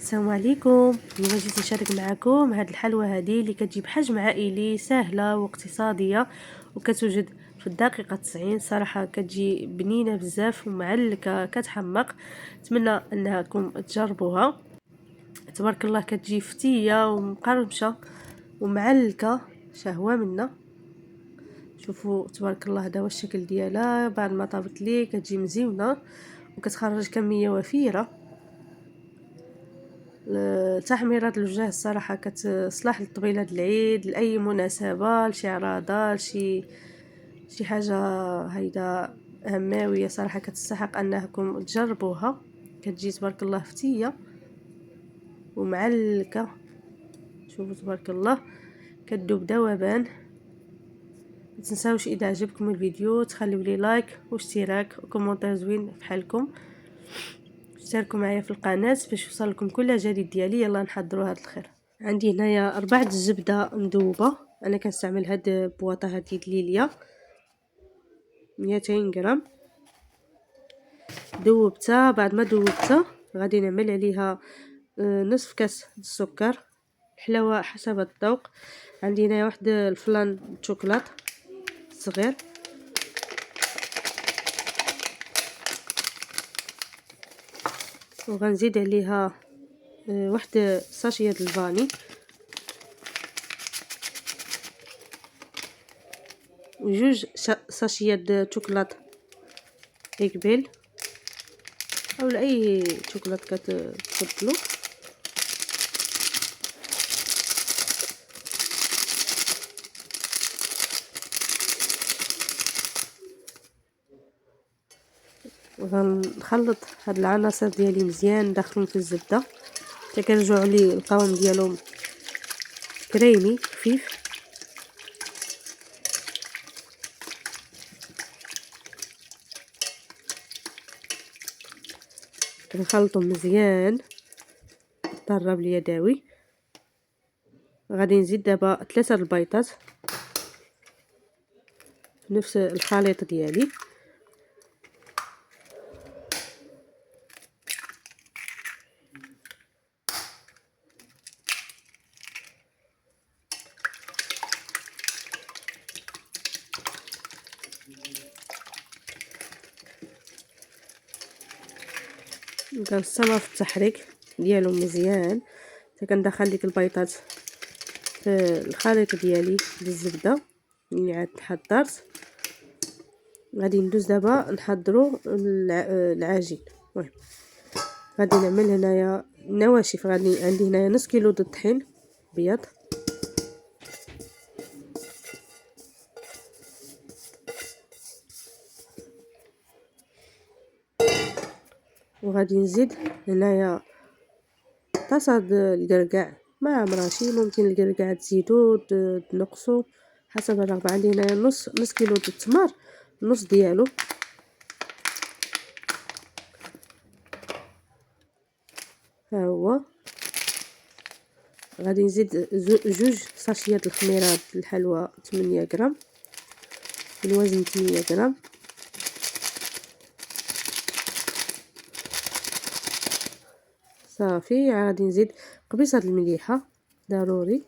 السلام عليكم. اليوم جيت نشارك معكم هاد الحلوى هذه اللي كتجيب حجم عائلي سهله واقتصاديه وكتوجد في الدقيقه 90. صراحه كتجي بنينه بزاف ومعلكه كتحمق. نتمنى انكم تجربوها. تبارك الله كتجي فتيه ومقرمشه ومعلكه شهوه منا. شوفوا تبارك الله، هذا هو الشكل ديالها بعد ما طابت لي. كتجي مزيونه وكتخرج كميه وفيره. تحميرات الوجه الصراحه كتصلح للطبيله د العيد، لاي مناسبه، لشي عراضه، شي حاجه هيدا هماويه. صراحه كتستحق انكم تجربوها. كتجي تبارك الله فتيه ومعلكه. شوفوا تبارك الله كتذوب ذوبان. متنساوش اذا عجبكم الفيديو تخليو لي لايك واشتراك وكومونتير زوين بحالكم. اشتركوا معايا في القناه باش يوصلكم كل جديد ديالي. يلا نحضروا هذا الخير. عندي هنايا 4 الزبده مذوبه. انا كنستعمل هاد البواطه هذه ليليا 200 غرام. ذوبتها. بعد ما ذوبتها غادي نعمل عليها نصف كاس السكر. الحلاوه حسب الذوق. عندي هنايا واحد الفلان شوكولات صغير. وغنزيد عليها واحد ساشيه د الفاني وجوج ساشيات د شوكولات إقبال او اي شوكولات كتفضلوا. وغنخلط هاد العناصر ديالي مزيان ندخلهم في الزبده حتى كيرجعوا لي القوام ديالهم كريمي خفيف. كنخلطهم مزيان طراب اليدوي. غادي نزيد دابا 3 البيضات في نفس الخليط ديالي. كنستمر في التحريك ديالهم مزيان حتى كندخل ديك البيضات في الخليط ديالي بالزبده اللي عاد تحضرت. غادي ندوز دابا نحضروا العجين. المهم غادي نعمل هنايا نواشف. عندي هنايا نص كيلو د الطحين بيض. وغادي نزيد هنايا طاسه د الكركاع مع مراشي. ممكن الكركاع تزيدو تنقصو حسب الرغبه. عندي هنايا نص كيلو د التمر، النص ديالو. ها هو. غادي نزيد جوج ساشيات الخميره الحلوى 8 غرام بالوزن 8 غرام. صافي. غادي نزيد قبيصه المليحه ضروري.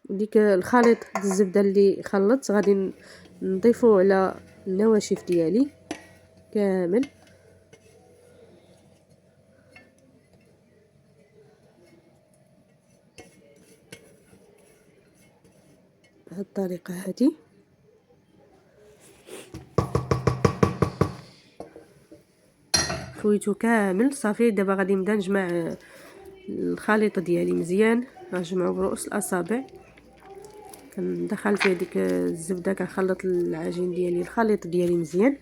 ديك الخليط د الزبده اللي خلطت غادي نضيفوه على النواشف ديالي كامل. بهذه الطريقه هذه. خويتو كامل صافي. دابا غادي نبدا نجمع الخليط ديالي مزيان. غنجمعو برؤوس الاصابع. كندخل فيه ديك الزبده. كنخلط العجين ديالي الخليط ديالي مزيان.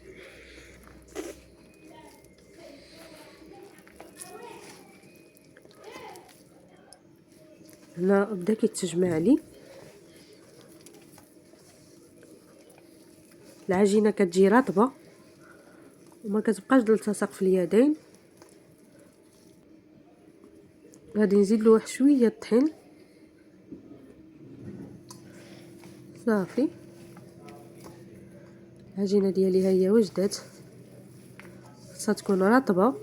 هنا بدا كيتجمع لي العجينه. كتجي رطبه وما كتبقاش تلتصق في اليدين. غادي نزيد له واحد شويه الطحين. صافي. العجينه ديالي ها هي وجدت. خصها تكون رطبه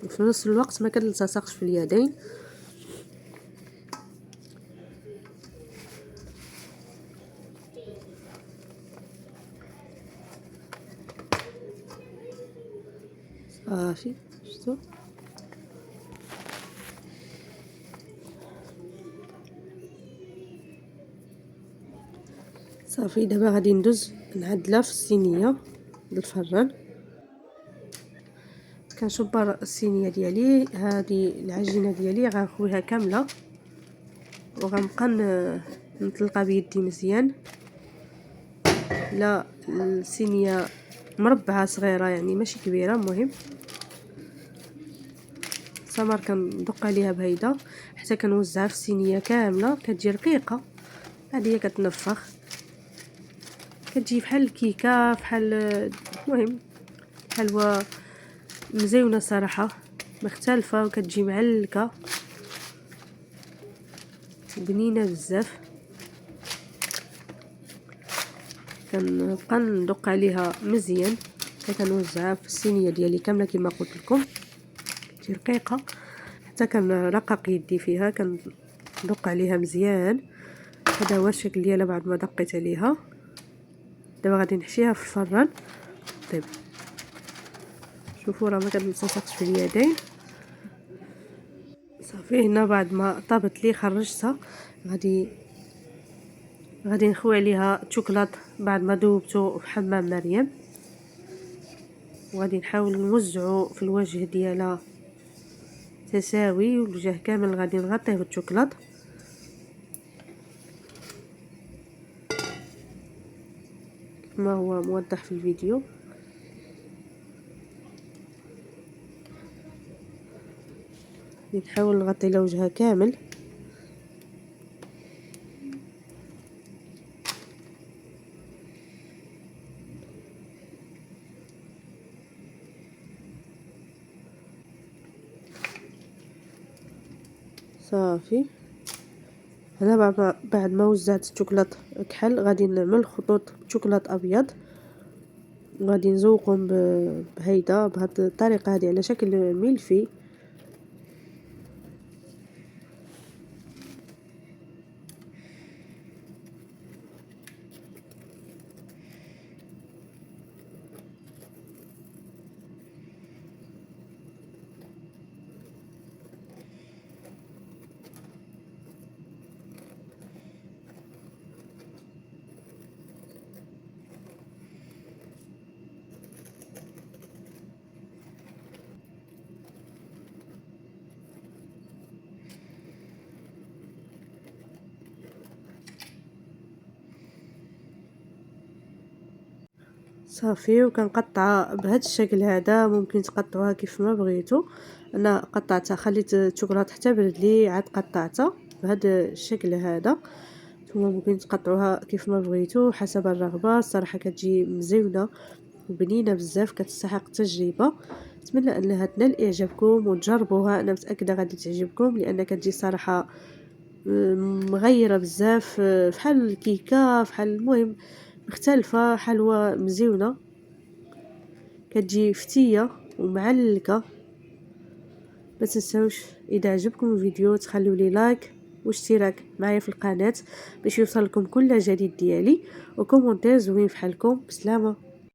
وفي نفس الوقت ما كتلتصقش في اليدين. صافي شفتوا. صافي دابا غادي ندوز نعدلها في الصينيه ديال الفران. كنشبر الصينيه ديالي، هذه العجينه ديالي غنخويها كامله وغنبقى نطلقها بيدي مزيان. لا الصينيه مربعه صغيره يعني ماشي كبيره، المهم سمر كندق عليها بهيدا حتى كنوزعها في الصينيه كامله. كتجي رقيقه، هذه هي كتنفخ، كتجي بحال الكيكه، بحال المهم حلوه مزيونه صراحه، مختلفه وكتجي معلكه بنينه بزاف. كنبقى ندق عليها مزيان حتى كنوزعها في الصينيه ديالي كامله كما قلت لكم. كتجي رقيقه حتى كنرقق يدي فيها، كندق عليها مزيان. هذا هو الشكل ديالها بعد ما دقيت عليها. دابا غادي نحشيها في الفران طيب. شوفوا راه ما كتلتصقش في اليدين. صافي هنا بعد ما طابت لي خرجتها. غادي نخوي عليها الشوكولات بعد ما ذوبته في حمام مريم، وغادي نحاول نوزعو في الوجه ديالها تساوي، والوجه كامل غادي نغطيه بالشوكولات. كما هو موضح في الفيديو. نحاول نغطي لها وجهها كامل. صافي هنا بعد ما وزعت الشوكولات كحل غادي نعمل خطوط شوكولات ابيض، غادي نزوقهم بهيدا بهاد الطريقه هذه على شكل ملفي. صافي وكنقطعها بهذا الشكل هذا. ممكن تقطعوها كيف ما بغيتو، انا قطعتها خليت الشوكولات حتى برد لي عاد قطعتها بهذا الشكل هذا. نتوما ممكن تقطعوها كيف ما بغيتو حسب الرغبه. الصراحه كتجي مزيونه وبنينه بزاف، كتستحق التجربه. نتمنى انها تنال اعجابكم وتجربوها، انا متاكده غادي تعجبكم لان كتجي صراحه مغيره بزاف، فحال الكيكه فحال المهم مختلفه، حلوه مزيونه، كتجي فتيه ومعلكه. ما تنساوش اذا عجبكم الفيديو تخلوا لي لايك واشتراك معايا في القناه باش يوصلكم كل جديد ديالي، وكومونتير زوين فحالكم. بسلامه.